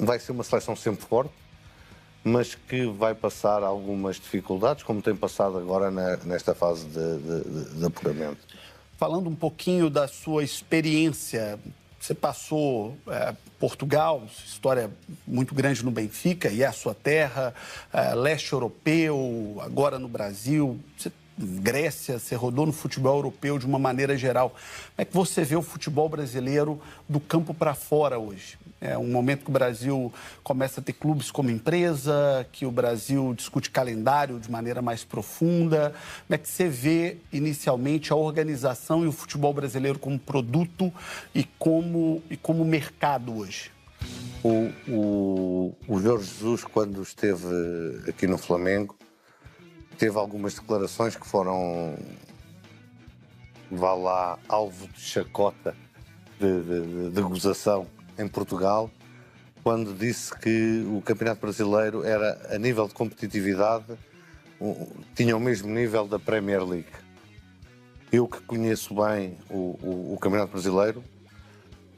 vai ser uma seleção sempre forte, mas que vai passar algumas dificuldades, como tem passado agora nesta fase de apuramento. Falando um pouquinho da sua experiência, você passou Portugal, história muito grande no Benfica, e é a sua terra, leste europeu, agora no Brasil, Grécia, você rodou no futebol europeu de uma maneira geral. Como é que você vê o futebol brasileiro do campo para fora hoje? É um momento que o Brasil começa a ter clubes como empresa, que o Brasil discute calendário de maneira mais profunda. Como é que você vê, inicialmente, a organização e o futebol brasileiro como produto e como mercado hoje? O Jorge Jesus, quando esteve aqui no Flamengo, teve algumas declarações que foram, vá lá, alvo de chacota, de gozação em Portugal, quando disse que o Campeonato Brasileiro era, a nível de competitividade, tinha o mesmo nível da Premier League. Eu que conheço bem o Campeonato Brasileiro,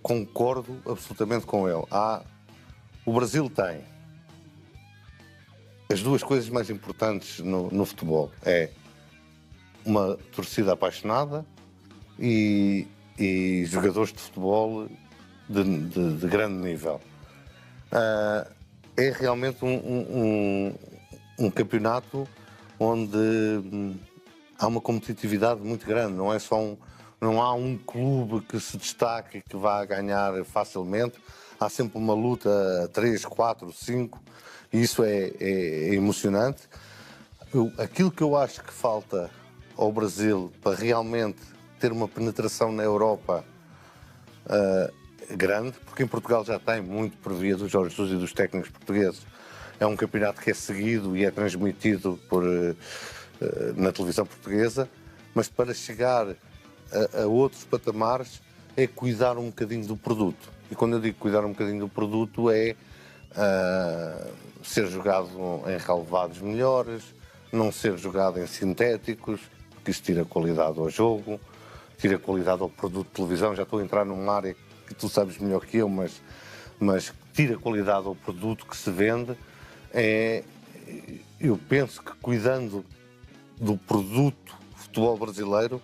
concordo absolutamente com ele. O Brasil tem as duas coisas mais importantes no futebol. É uma torcida apaixonada e jogadores de futebol de grande nível. É realmente um campeonato onde há uma competitividade muito grande. Não há um clube que se destaque e que vá ganhar facilmente. Há sempre uma luta 3, 4, 5 e isso é emocionante. Aquilo que eu acho que falta ao Brasil para realmente ter uma penetração na Europa grande, porque em Portugal já tem muito por via do Jorge Jesus e dos técnicos portugueses. É um campeonato que é seguido e é transmitido na televisão portuguesa, mas para chegar a outros patamares é cuidar um bocadinho do produto. E quando eu digo cuidar um bocadinho do produto é ser jogado em relevados melhores, não ser jogado em sintéticos, porque isso tira qualidade ao jogo, tira qualidade ao produto de televisão. Já estou a entrar numa área que tu sabes melhor que eu, mas tira qualidade ao produto que se vende. Eu penso que cuidando do produto futebol brasileiro,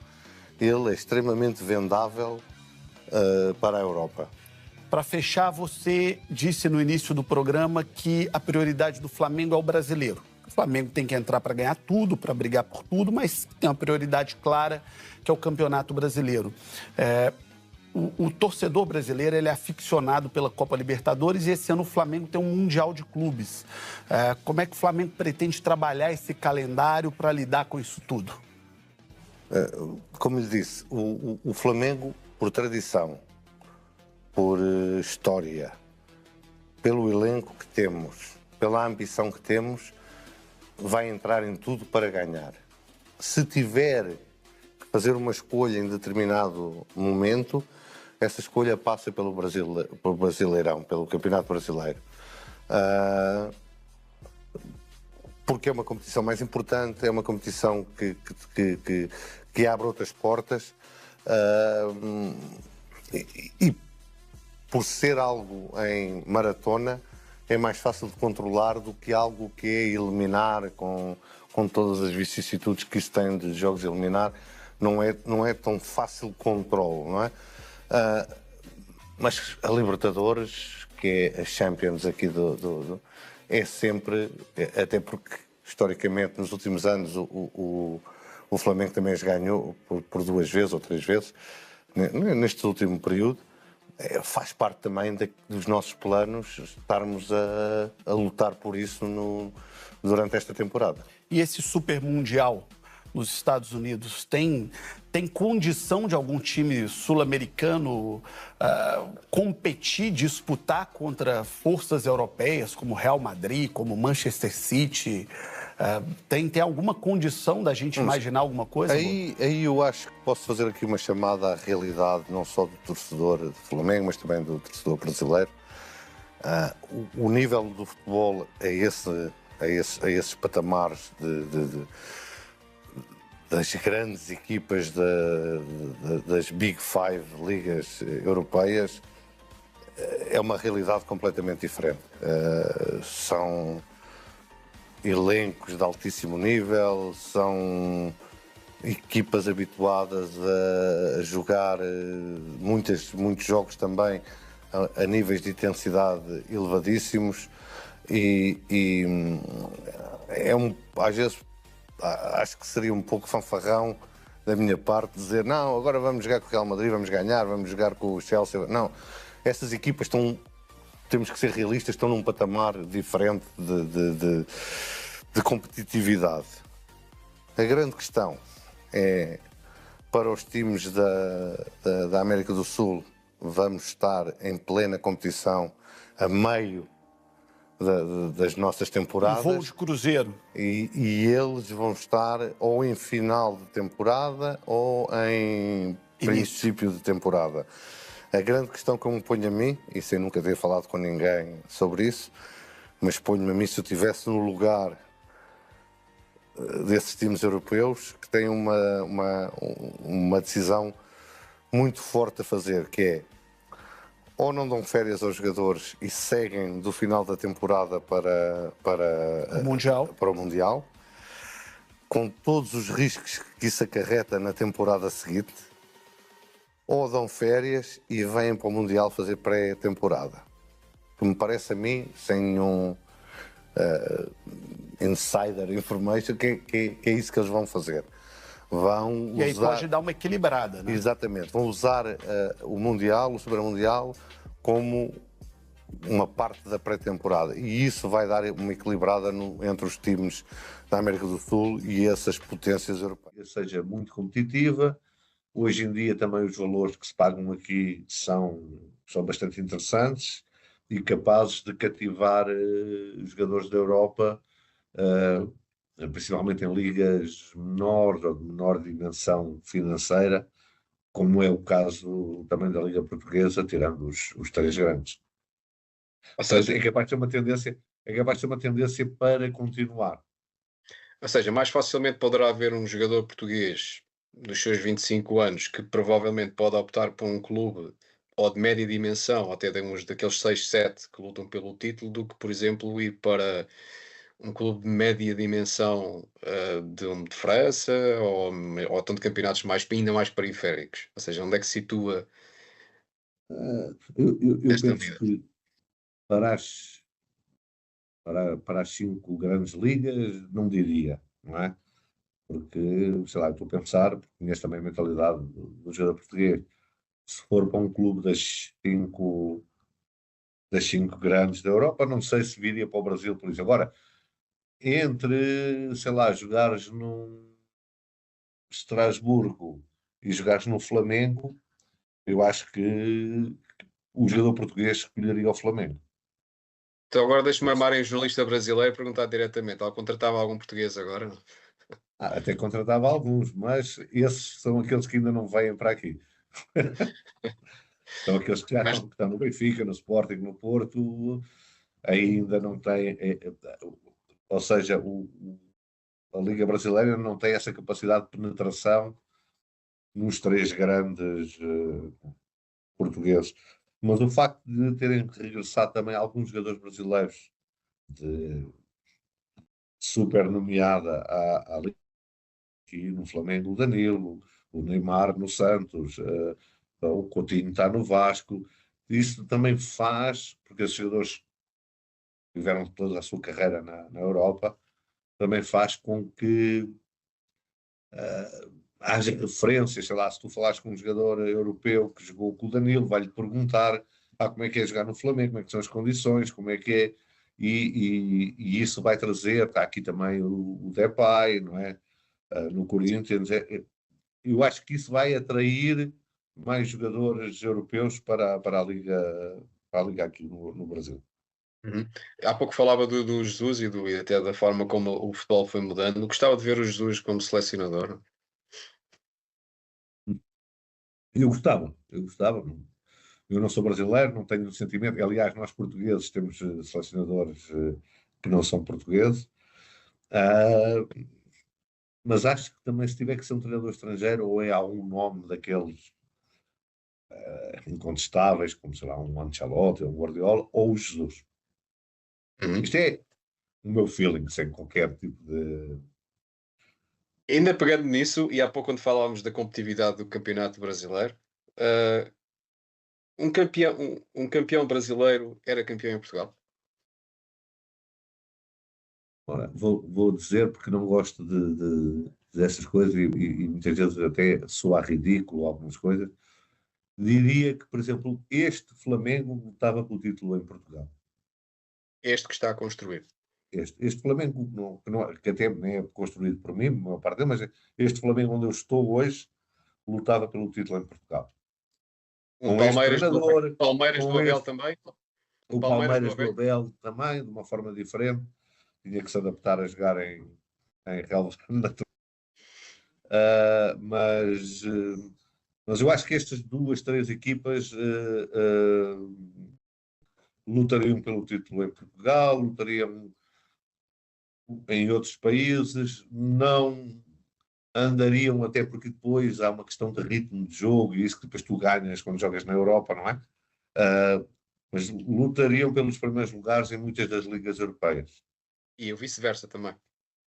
ele é extremamente vendável para a Europa. Para fechar, você disse no início do programa que a prioridade do Flamengo é o brasileiro. O Flamengo tem que entrar para ganhar tudo, para brigar por tudo, mas tem uma prioridade clara, que é o Campeonato Brasileiro. O torcedor brasileiro ele é aficionado pela Copa Libertadores e esse ano o Flamengo tem um Mundial de Clubes. Como é que o Flamengo pretende trabalhar esse calendário para lidar com isso tudo? Como lhe disse, o Flamengo, por tradição, por história, pelo elenco que temos, pela ambição que temos, vai entrar em tudo para ganhar. Se tiver que fazer uma escolha em determinado momento, essa escolha passa pelo Brasileirão, pelo Campeonato Brasileiro. Porque é uma competição mais importante, é uma competição que abre outras portas e por ser algo em maratona é mais fácil de controlar do que algo que é eliminar com todas as vicissitudes que isso tem de jogos a eliminar. Não é tão fácil o controle, não é? Mas a Libertadores, que é a Champions aqui é sempre, até porque historicamente nos últimos anos o Flamengo também as ganhou por 2 vezes ou 3 vezes neste último período. Faz parte também dos nossos planos estarmos a lutar por isso durante esta temporada. E esse Super Mundial nos Estados Unidos tem condição de algum time sul-americano competir, disputar contra forças europeias como Real Madrid, como Manchester City? Tem alguma condição da gente imaginar alguma coisa? Aí eu acho que posso fazer aqui uma chamada à realidade, não só do torcedor do Flamengo, mas também do torcedor brasileiro. O nível do futebol a esses patamares das grandes equipas das Big Five ligas europeias é uma realidade completamente diferente. São elencos de altíssimo nível, são equipas habituadas a jogar muitos jogos também a níveis de intensidade elevadíssimos e às vezes acho que seria um pouco fanfarrão da minha parte dizer não, agora vamos jogar com o Real Madrid, vamos ganhar, vamos jogar com o Chelsea. Não, essas equipas temos que ser realistas, estão num patamar diferente de competitividade. A grande questão é, para os times da América do Sul, vamos estar em plena competição a meio das nossas temporadas. Um voo de cruzeiro. E eles vão estar ou em final de temporada ou em princípio de temporada. A grande questão que eu me ponho a mim, e sem nunca ter falado com ninguém sobre isso, mas ponho-me a mim, se eu estivesse no lugar desses times europeus, que têm uma decisão muito forte a fazer, que é ou não dão férias aos jogadores e seguem do final da temporada para o Mundial, com todos os riscos que isso acarreta na temporada seguinte, ou dão férias e vêm para o Mundial fazer pré-temporada. Que me parece a mim, sem nenhum insider information, que é isso que eles vão fazer. E aí pode dar uma equilibrada, né? Exatamente. Vão usar o Mundial, o Super Mundial, como uma parte da pré-temporada. E isso vai dar uma equilibrada entre os times da América do Sul e essas potências europeias. Seja muito competitiva. Hoje em dia também os valores que se pagam aqui são bastante interessantes e capazes de cativar jogadores da Europa, principalmente em ligas menores ou de menor dimensão financeira, como é o caso também da Liga Portuguesa, tirando os três grandes. Ou seja, é capaz de ser uma tendência para continuar. Ou seja, mais facilmente poderá haver um jogador português dos seus 25 anos que provavelmente pode optar por um clube ou de média dimensão, ou até daqueles 6, 7 que lutam pelo título, do que, por exemplo, ir para um clube de média dimensão de França ou então de campeonatos ainda mais periféricos. Ou seja, onde é que se situa eu esta penso vida? que para as 5 grandes ligas, não diria, não é? Porque, sei lá, estou a pensar, porque conheço também a mentalidade do jogador português, se for para um clube das cinco grandes da Europa, não sei se viria para o Brasil, por isso. Agora, entre, sei lá, jogares num Estrasburgo e jogares no Flamengo, eu acho que o jogador português escolheria o Flamengo. Então agora deixe-me armar em jornalista brasileiro e perguntar diretamente. Ela contratava algum português agora? Não? Até contratava alguns, mas esses são aqueles que ainda não vêm para aqui. São aqueles que já estão no Benfica, no Sporting, no Porto, ainda não têm. Ou seja, a Liga Brasileira não tem essa capacidade de penetração nos três grandes portugueses. Mas o facto de terem regressado também alguns jogadores brasileiros de super nomeada à Liga, aqui no Flamengo, o Danilo, o Neymar no Santos, o Coutinho está no Vasco, isso também faz, porque esses jogadores tiveram toda a sua carreira na Europa, também faz com que haja referências, sei lá, se tu falares com um jogador europeu que jogou com o Danilo, vai-lhe perguntar como é que é jogar no Flamengo, como é que são as condições, como é que é, e isso vai trazer, está aqui também o Depay, não é? No Corinthians, eu acho que isso vai atrair mais jogadores europeus para a Liga aqui no Brasil. Uhum. Há pouco falava do Jesus e até da forma como o futebol foi mudando. Gostava de ver o Jesus como selecionador. Eu gostava. Eu não sou brasileiro, não tenho sentimento. Aliás, nós portugueses temos selecionadores que não são portugueses. Mas acho que também, se tiver que ser um treinador estrangeiro, ou é algum nome daqueles incontestáveis, como sei lá, um Ancelotti, um Guardiola ou o Jesus. Isto é o meu feeling, sem qualquer tipo de... Ainda pegando nisso, e há pouco quando falávamos da competitividade do Campeonato Brasileiro, uh, um campeão brasileiro era campeão em Portugal? Ora, vou dizer porque não gosto dessas coisas e muitas vezes até soar ridículo algumas coisas. Diria que, por exemplo, este Flamengo lutava pelo título em Portugal. Este que está a construir. Este Flamengo, que até nem é construído por mim, a maior parte dele, mas este Flamengo onde eu estou hoje lutava pelo título em Portugal. Um Com este Palmeiras treinador, Palmeiras do com Abel este, também? Um o Palmeiras do Palmeiras do Abel? Abel também, de uma forma diferente, tinha que se adaptar a jogar em relva natural. Mas eu acho que estas duas, três equipas lutariam pelo título em Portugal, lutariam em outros países, não andariam, até porque depois há uma questão de ritmo de jogo e isso que depois tu ganhas quando jogas na Europa, não é? Mas lutariam pelos primeiros lugares em muitas das ligas europeias. E o vice-versa também.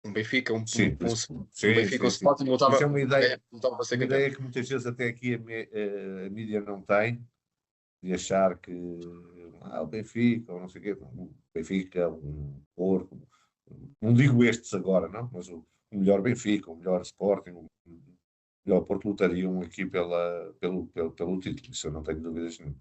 Um Benfica, Sim, um Benfica, um sim. Sporting Isso é lutava para ser uma campeão. ideia que muitas vezes até aqui a mídia não tem, de achar que o Benfica, ou não sei o quê, o Benfica, um Porto, não digo estes agora, não, mas o melhor Benfica, o melhor Sporting, o melhor Porto lutariam aqui pelo título, isso eu não tenho dúvidas nenhuma.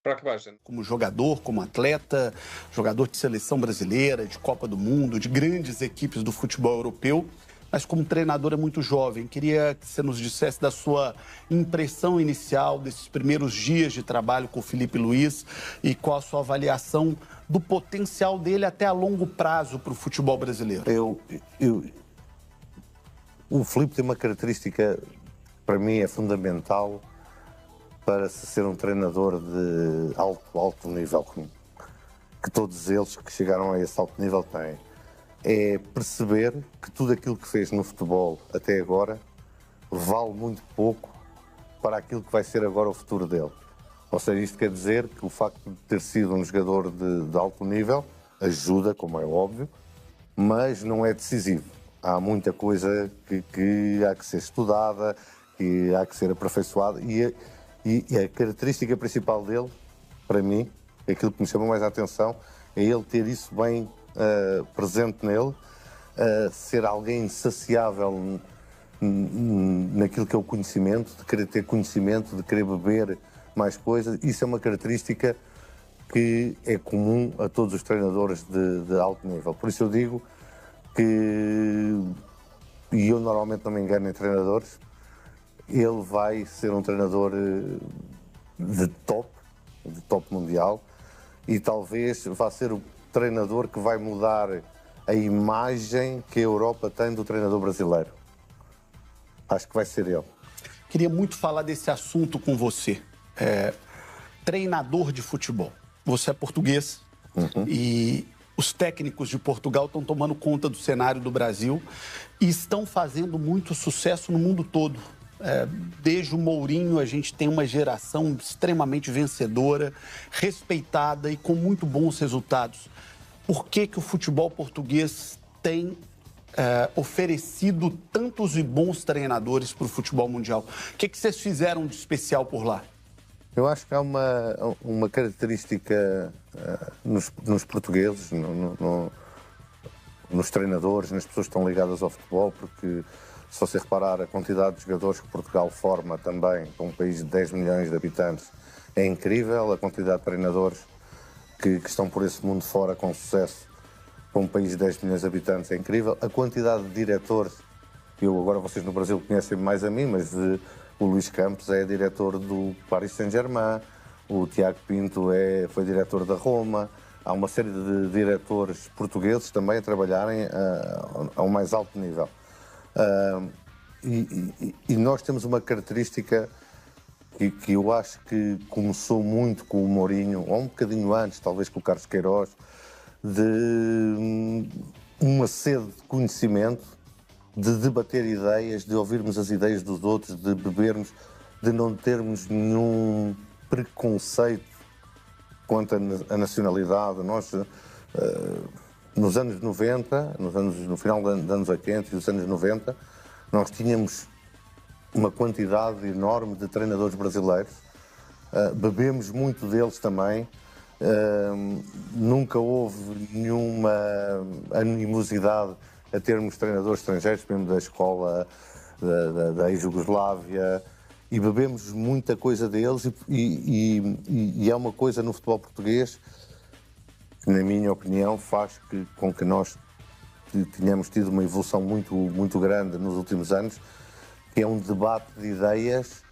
Para que vais, Jane? Como jogador, como atleta, jogador de seleção brasileira, de Copa do Mundo, de grandes equipes do futebol europeu, mas como treinador é muito jovem. Queria que você nos dissesse da sua impressão inicial desses primeiros dias de trabalho com o Filipe Luiz e qual a sua avaliação do potencial dele até a longo prazo para o futebol brasileiro. O Filipe tem uma característica, para mim, é fundamental para se ser um treinador de alto nível, que todos eles que chegaram a esse alto nível têm. É perceber que tudo aquilo que fez no futebol até agora vale muito pouco para aquilo que vai ser agora o futuro dele. Ou seja, isto quer dizer que o facto de ter sido um jogador de alto nível ajuda, como é óbvio, mas não é decisivo. Há muita coisa que há que ser estudada, que há que ser aperfeiçoada e a característica principal dele, para mim, aquilo que me chama mais a atenção, é ele ter isso bem presente nele, ser alguém insaciável naquilo que é o conhecimento, de querer ter conhecimento, de querer beber mais coisas. Isso é uma característica que é comum a todos os treinadores de alto nível. Por isso eu digo que, e eu normalmente não me engano em treinadores, ele vai ser um treinador de top mundial, e talvez vá ser o treinador que vai mudar a imagem que a Europa tem do treinador brasileiro. Acho que vai ser ele. Queria muito falar desse assunto com você. Treinador de futebol. Você é português e os técnicos de Portugal estão tomando conta do cenário do Brasil e estão fazendo muito sucesso no mundo todo. Desde o Mourinho, a gente tem uma geração extremamente vencedora, respeitada e com muito bons resultados. Por que o futebol português tem oferecido tantos e bons treinadores para o futebol mundial? O que vocês fizeram de especial por lá? Eu acho que há uma característica nos portugueses, nos treinadores, nas pessoas que estão ligadas ao futebol, porque se você reparar a quantidade de jogadores que Portugal forma também para um país de 10 milhões de habitantes é incrível, a quantidade de treinadores que estão por esse mundo fora com sucesso para um país de 10 milhões de habitantes é incrível, a quantidade de diretores, agora vocês no Brasil conhecem mais a mim, mas o Luís Campos é diretor do Paris Saint-Germain, o Tiago Pinto foi diretor da Roma, há uma série de diretores portugueses também a trabalharem a um mais alto nível. E nós temos uma característica que eu acho que começou muito com o Mourinho, ou um bocadinho antes, talvez com o Carlos Queiroz, de uma sede de conhecimento, de debater ideias, de ouvirmos as ideias dos outros, de bebermos de não termos nenhum preconceito quanto à nacionalidade. Nós, nos anos 90, no final dos anos 80 e os anos 90, nós tínhamos uma quantidade enorme de treinadores brasileiros. Bebemos muito deles também. Nunca houve nenhuma animosidade a termos treinadores estrangeiros, mesmo da escola da ex-Jugoslávia, e bebemos muita coisa deles e é uma coisa no futebol português que, na minha opinião, faz com que nós tenhamos tido uma evolução muito grande nos últimos anos, que é um debate de ideias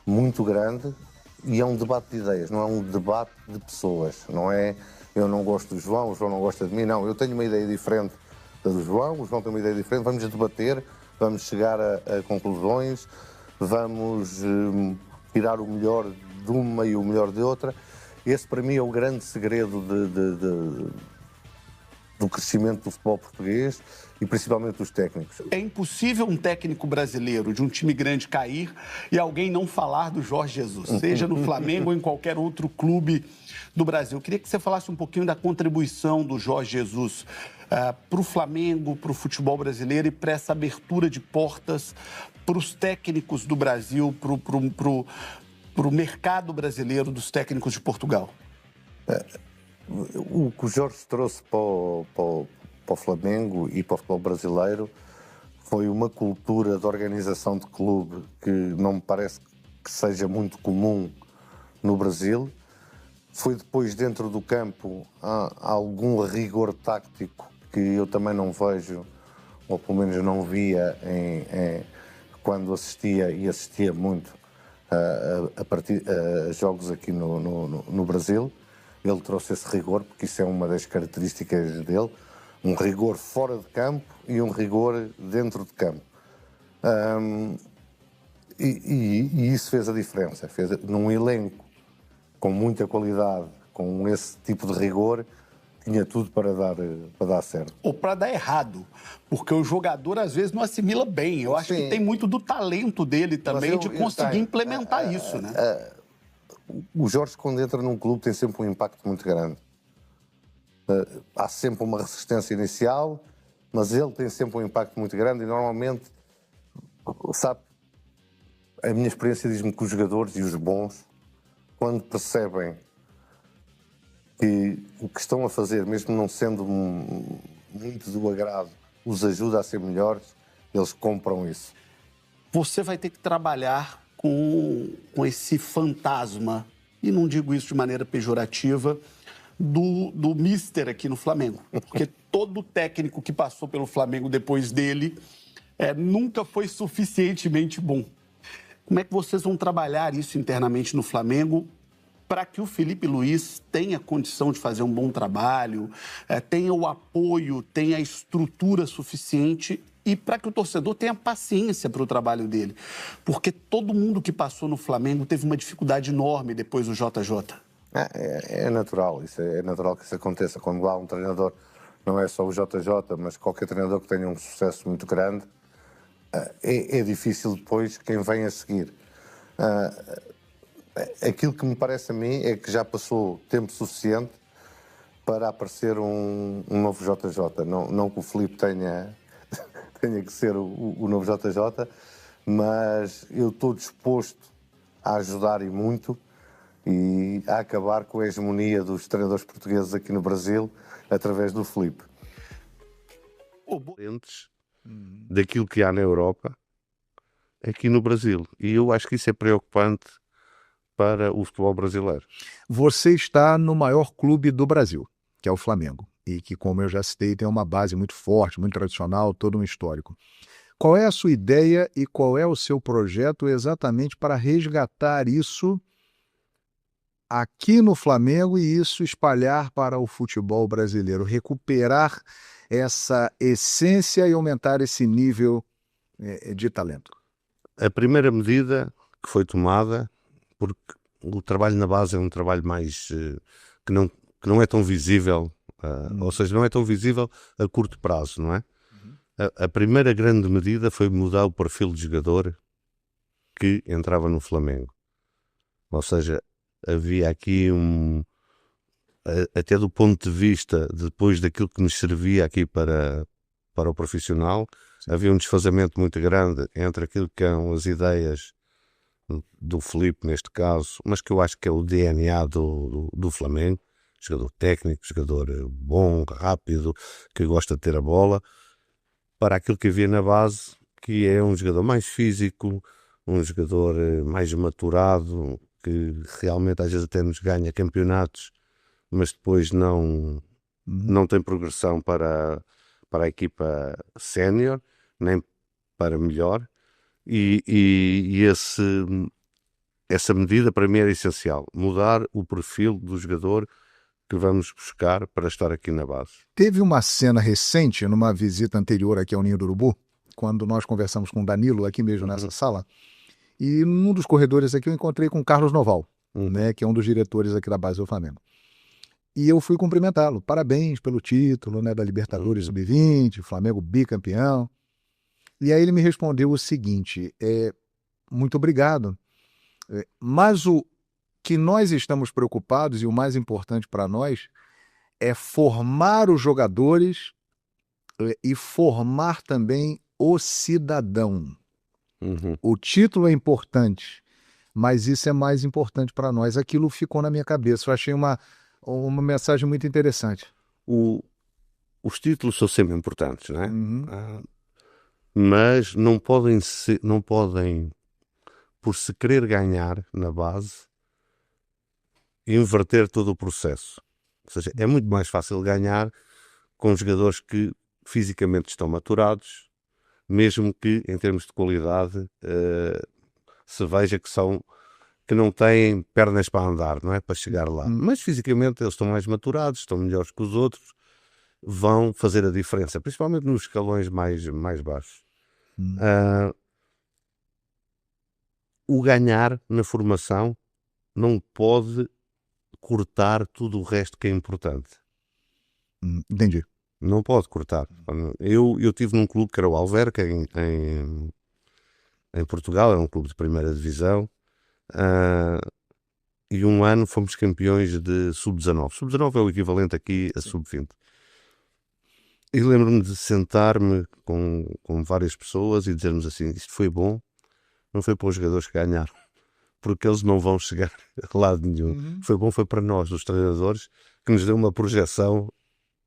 muito grande, e é um debate de ideias, não é um debate de pessoas. Não é eu não gosto do João, o João não gosta de mim, não. Eu tenho uma ideia diferente da do João, o João tem uma ideia diferente, vamos debater, vamos chegar a conclusões, vamos tirar o melhor de uma e o melhor de outra. Esse, para mim, é o grande segredo do crescimento do futebol português e principalmente dos técnicos. É impossível um técnico brasileiro de um time grande cair e alguém não falar do Jorge Jesus, seja no Flamengo ou em qualquer outro clube do Brasil. Eu queria que você falasse um pouquinho da contribuição do Jorge Jesus para o Flamengo, para o futebol brasileiro e para essa abertura de portas para os técnicos do Brasil, para o mercado brasileiro dos técnicos de Portugal. O que o Jorge trouxe para o Flamengo e para o futebol brasileiro foi uma cultura de organização de clube que não me parece que seja muito comum no Brasil. Foi depois, dentro do campo, algum rigor tático que eu também não vejo, ou pelo menos não via quando assistia muito a jogos aqui no Brasil. Ele trouxe esse rigor, porque isso é uma das características dele, um rigor fora de campo e um rigor dentro de campo. E isso fez a diferença. Num elenco com muita qualidade, com esse tipo de rigor, tinha tudo para dar certo. Ou para dar errado, porque o jogador às vezes não assimila bem. Eu acho que tem muito do talento dele também de conseguir implementar isso, né? O Jorge, quando entra num clube, tem sempre um impacto muito grande. Há sempre uma resistência inicial, mas ele tem sempre um impacto muito grande e normalmente, sabe, a minha experiência diz-me que os jogadores e os bons, quando percebem que o que estão a fazer, mesmo não sendo muito do agrado, os ajuda a ser melhores, eles compram isso. Você vai ter que trabalhar com esse fantasma, e não digo isso de maneira pejorativa, do mister aqui no Flamengo. Porque todo técnico que passou pelo Flamengo depois dele nunca foi suficientemente bom. Como é que vocês vão trabalhar isso internamente no Flamengo para que o Felipe Luiz tenha condição de fazer um bom trabalho, tenha o apoio, tenha a estrutura suficiente e para que o torcedor tenha paciência para o trabalho dele? Porque todo mundo que passou no Flamengo teve uma dificuldade enorme depois do JJ. É natural, é natural que isso aconteça. Quando há um treinador, não é só o JJ, mas qualquer treinador que tenha um sucesso muito grande, é difícil depois quem vem a seguir. Aquilo que me parece a mim é que já passou tempo suficiente para aparecer um novo JJ. Não que o Filipe tenha que ser o novo JJ, mas eu estou disposto a ajudar e muito e a acabar com a hegemonia dos treinadores portugueses aqui no Brasil através do Filipe. Daquilo que há na Europa, aqui no Brasil. E eu acho que isso é preocupante para o futebol brasileiro. Você está no maior clube do Brasil, que é o Flamengo, e que, como eu já citei, tem uma base muito forte, muito tradicional, todo um histórico. Qual é a sua ideia e qual é o seu projeto exatamente para resgatar isso aqui no Flamengo e isso espalhar para o futebol brasileiro, recuperar essa essência e aumentar esse nível de talento? A primeira medida que foi tomada, porque o trabalho na base é um trabalho mais que não é tão visível, ou seja, não é tão visível a curto prazo, não é? A primeira grande medida foi mudar o perfil de jogador que entrava no Flamengo. Ou seja, havia aqui até do ponto de vista, depois daquilo que nos servia aqui para o profissional, havia um desfazamento muito grande entre aquilo que eram as ideias do Filipe, neste caso, mas que eu acho que é o DNA do Flamengo, jogador técnico, jogador bom, rápido, que gosta de ter a bola, para aquilo que havia na base, que é um jogador mais físico, um jogador mais maturado, que realmente às vezes até nos ganha campeonatos, mas depois não tem progressão para a equipa sénior, nem para melhor, e essa medida para mim era essencial, mudar o perfil do jogador que vamos buscar para estar aqui na base. Teve uma cena recente, numa visita anterior aqui ao Ninho do Urubu, quando nós conversamos com o Danilo, aqui mesmo nessa sala, e num dos corredores aqui eu encontrei com o Carlos Noval, né, que é um dos diretores aqui da base do Flamengo. E eu fui cumprimentá-lo. Parabéns pelo título, né, da Libertadores Sub-20, Flamengo bicampeão. E aí ele me respondeu o seguinte, muito obrigado, mas o que nós estamos preocupados e o mais importante para nós é formar os jogadores e formar também o cidadão. O título é importante, mas isso é mais importante para nós. Aquilo ficou na minha cabeça. Eu achei uma mensagem muito interessante. Os títulos são sempre importantes, não é? Mas não podem, por se querer ganhar na base, inverter todo o processo. Ou seja, é muito mais fácil ganhar com jogadores que fisicamente estão maturados, mesmo que em termos de qualidade se veja que não têm pernas para andar, não é? Para chegar lá. Mas fisicamente eles estão mais maturados, estão melhores que os outros, vão fazer a diferença, principalmente nos escalões mais baixos. O ganhar na formação não pode cortar tudo o resto que é importante. Entendi. Não pode cortar. Eu estive num clube que era o Alverca, em Portugal, era um clube de primeira divisão, e um ano fomos campeões de sub-19. Sub-19 é o equivalente aqui a sub-20. E lembro-me de sentar-me com várias pessoas e dizermos assim, isto foi bom, não foi para os jogadores que ganharam, porque eles não vão chegar a lado nenhum. Foi bom, foi para nós, os treinadores, que nos deu uma projeção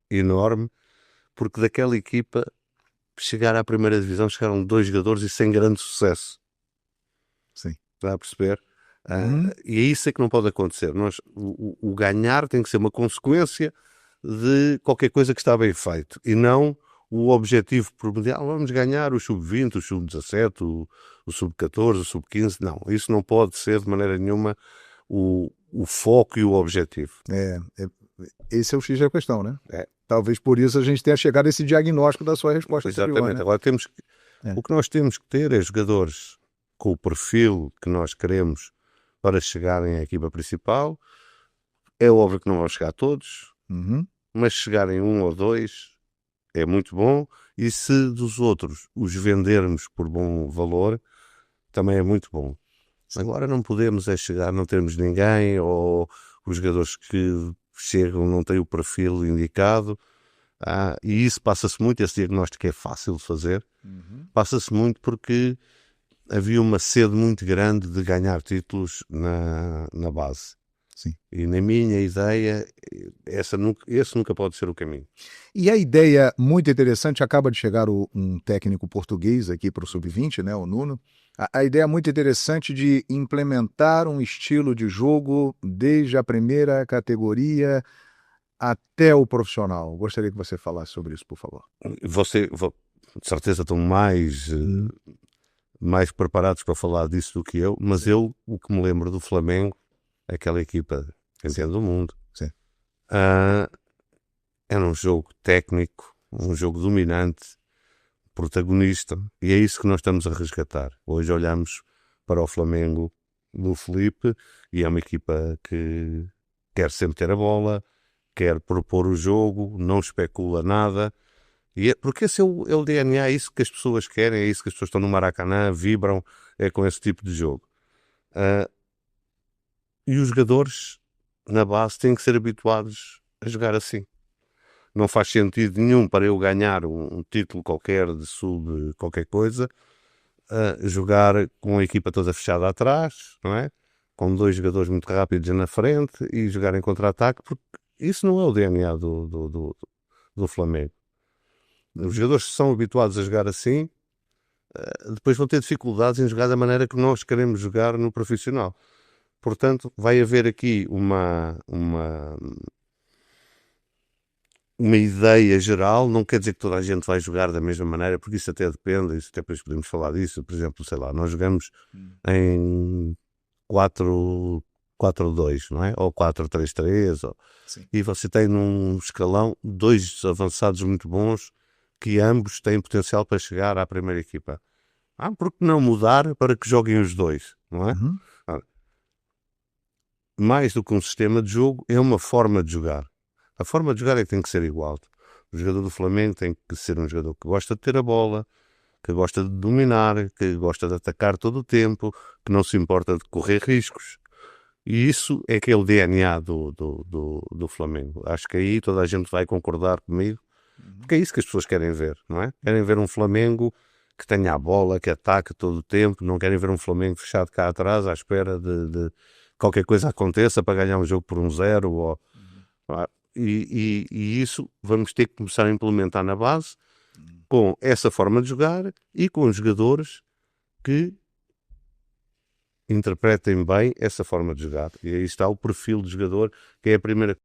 enorme, porque daquela equipa chegar à primeira divisão chegaram 2 jogadores e sem grande sucesso. Sim. Está a perceber? E é isso que não pode acontecer. O ganhar tem que ser uma consequência de qualquer coisa que está bem feito e não o objetivo primordial. Vamos ganhar o sub-20, o sub-17, o sub-14, o sub-15. Não, isso não pode ser de maneira nenhuma o foco e o objetivo. Esse é o X da questão, né? Talvez por isso a gente tenha chegado a esse diagnóstico da sua resposta. Exatamente. Anterior, né? Agora o que nós temos que ter é jogadores com o perfil que nós queremos para chegarem à equipa principal. É óbvio que não vão chegar todos, mas chegarem 1 ou 2 é muito bom, e se dos outros os vendermos por bom valor, também é muito bom. Agora não podemos chegar, não termos ninguém, ou os jogadores que chegam não têm o perfil indicado, e isso passa-se muito, esse diagnóstico é fácil de fazer, passa-se muito porque havia uma sede muito grande de ganhar títulos na base. Sim. E na minha ideia, esse nunca pode ser o caminho. E a ideia muito interessante, acaba de chegar um técnico português aqui para o Sub-20, né, o Nuno. A ideia muito interessante de implementar um estilo de jogo desde a primeira categoria até o profissional. Gostaria que você falasse sobre isso, por favor. De certeza estão mais preparados para falar disso do que eu, mas o que me lembro do Flamengo, aquela equipa campeã do mundo, era um jogo técnico, um jogo dominante, protagonista, e é isso que nós estamos a resgatar. Hoje olhamos para o Flamengo do Filipe e é uma equipa que quer sempre ter a bola, quer propor o jogo, não especula nada, Porque esse é o DNA, é isso que as pessoas querem, é isso que as pessoas estão no Maracanã, vibram, é com esse tipo de jogo. E os jogadores na base têm que ser habituados a jogar assim. Não faz sentido nenhum para eu ganhar um título qualquer de sub qualquer coisa, jogar com a equipa toda fechada atrás, não é? Com 2 jogadores muito rápidos na frente e jogar em contra-ataque, porque isso não é o DNA do Flamengo. Os jogadores que são habituados a jogar assim, depois vão ter dificuldades em jogar da maneira que nós queremos jogar no profissional. Portanto, vai haver aqui uma ideia geral, não quer dizer que toda a gente vai jogar da mesma maneira, porque isso até depende, isso até depois podemos falar disso. Por exemplo, sei lá, nós jogamos em 4-4-2, não é? Ou 4-3-3, e você tem num escalão 2 avançados muito bons que ambos têm potencial para chegar à primeira equipa. Por que não mudar para que joguem os 2, não é? Mais do que um sistema de jogo, é uma forma de jogar. A forma de jogar é que tem que ser igual. O jogador do Flamengo tem que ser um jogador que gosta de ter a bola, que gosta de dominar, que gosta de atacar todo o tempo, que não se importa de correr riscos. E isso é aquele DNA do Flamengo. Acho que aí toda a gente vai concordar comigo, porque é isso que as pessoas querem ver, não é? Querem ver um Flamengo que tenha a bola, que ataque todo o tempo, não querem ver um Flamengo fechado cá atrás à espera de qualquer coisa aconteça para ganhar um jogo por 1-0. E isso vamos ter que começar a implementar na base com essa forma de jogar e com jogadores que interpretem bem essa forma de jogar. E aí está o perfil de jogador, que é a primeira